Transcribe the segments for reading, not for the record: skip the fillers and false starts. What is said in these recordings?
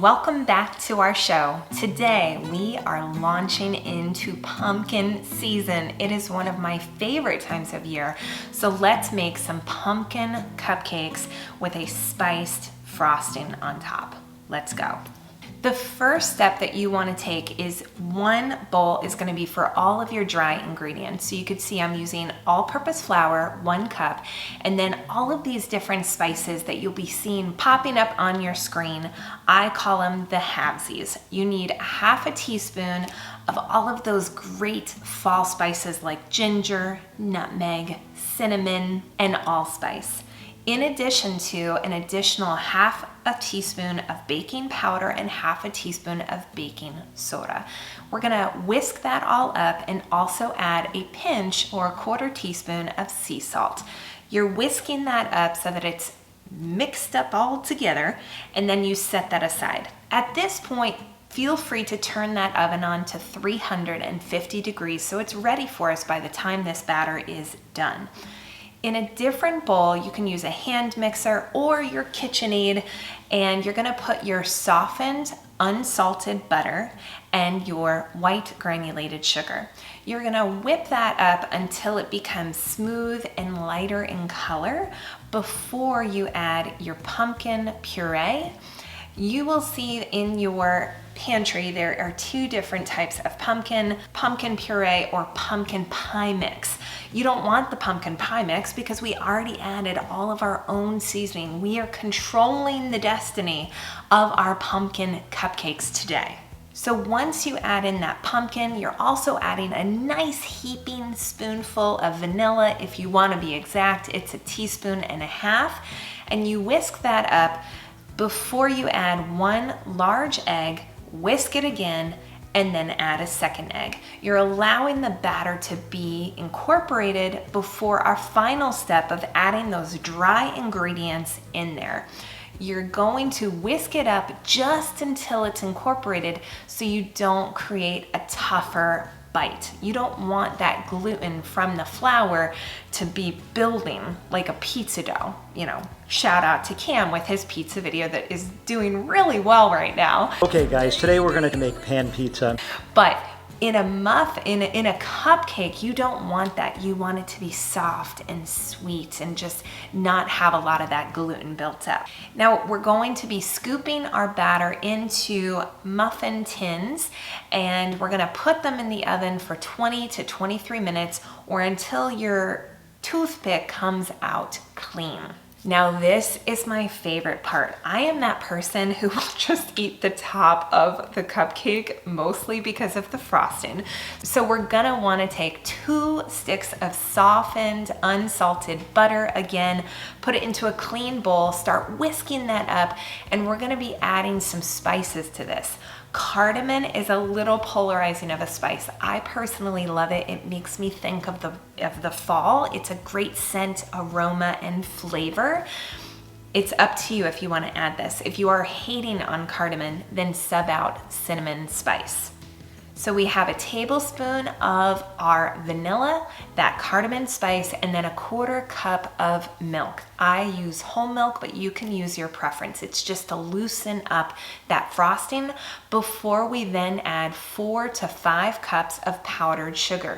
welcome back to our show. Today we are launching into pumpkin season. It is one of my favorite times of year. So let's make some pumpkin cupcakes with a spiced frosting on top. Let's go. The first step that you want to take is one bowl is going to be for all of your dry ingredients. So you could see I'm using all-purpose flour, 1 cup, and then all of these different spices that you'll be seeing popping up on your screen. I call them the halvesies. You need 1/2 teaspoon of all of those great fall spices like ginger, nutmeg, cinnamon, and allspice. In addition to an additional 1/2 teaspoon of baking powder and 1/2 teaspoon of baking soda. We're gonna whisk that all up and also add a pinch or 1/4 teaspoon of sea salt. You're whisking that up so that it's mixed up all together, and then you set that aside. At this point, feel free to turn that oven on to 350 degrees so it's ready for us by the time this batter is done. In a different bowl, you can use a hand mixer or your KitchenAid, and you're gonna put your softened, unsalted butter and your white granulated sugar. You're gonna whip that up until it becomes smooth and lighter in color before you add your pumpkin puree. You will see in your pantry there are 2 different types of pumpkin puree or pumpkin pie mix. You don't want the pumpkin pie mix because we already added all of our own seasoning. We are controlling the destiny of our pumpkin cupcakes today. So once you add in that pumpkin, you're also adding a nice heaping spoonful of vanilla. If you want to be exact, it's 1.5 teaspoons, and you whisk that up before you add 1 large egg. Whisk it again, and then add a 2nd egg. You're allowing the batter to be incorporated before our final step of adding those dry ingredients in there. You're going to whisk it up just until it's incorporated so you don't create a tougher bite. You don't want that gluten from the flour to be building like a pizza dough. You know, shout out to Cam with his pizza video that is doing really well right now. Okay guys, today we're gonna make pan pizza. But in a in a cupcake, you don't want that. You want it to be soft and sweet and just not have a lot of that gluten built up. Now we're going to be scooping our batter into muffin tins, and we're gonna put them in the oven for 20 to 23 minutes or until your toothpick comes out clean. Now this is my favorite part. I am that person who will just eat the top of the cupcake mostly because of the frosting. So we're gonna wanna take 2 sticks of softened, unsalted butter. Again, put it into a clean bowl, start whisking that up, and we're gonna be adding some spices to this. Cardamom is a little polarizing of a spice. I personally love it. It makes me think of the fall. It's a great scent, aroma, and flavor. It's up to you if you want to add this. If you are hating on cardamom, then sub out cinnamon spice. So we have 1 tablespoon of our vanilla, that cardamom spice, and then 1/4 cup of milk. I use whole milk, but you can use your preference. It's just to loosen up that frosting before we then add 4 to 5 cups of powdered sugar.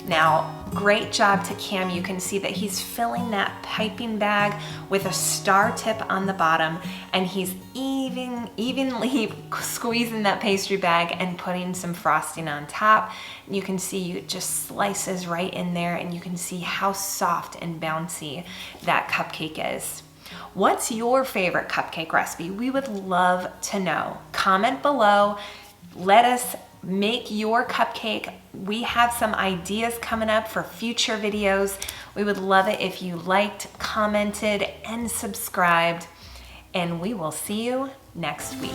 Now, great job to Cam. You can see that he's filling that piping bag with a star tip on the bottom, and he's evenly squeezing that pastry bag and putting some frosting on top. You can see it just slices right in there, and you can see how soft and bouncy that cupcake is. What's your favorite cupcake recipe? We would love to know. Comment below. Let us make your cupcake. We have some ideas coming up for future videos. We would love it if you liked, commented, and subscribed. And we will see you next week.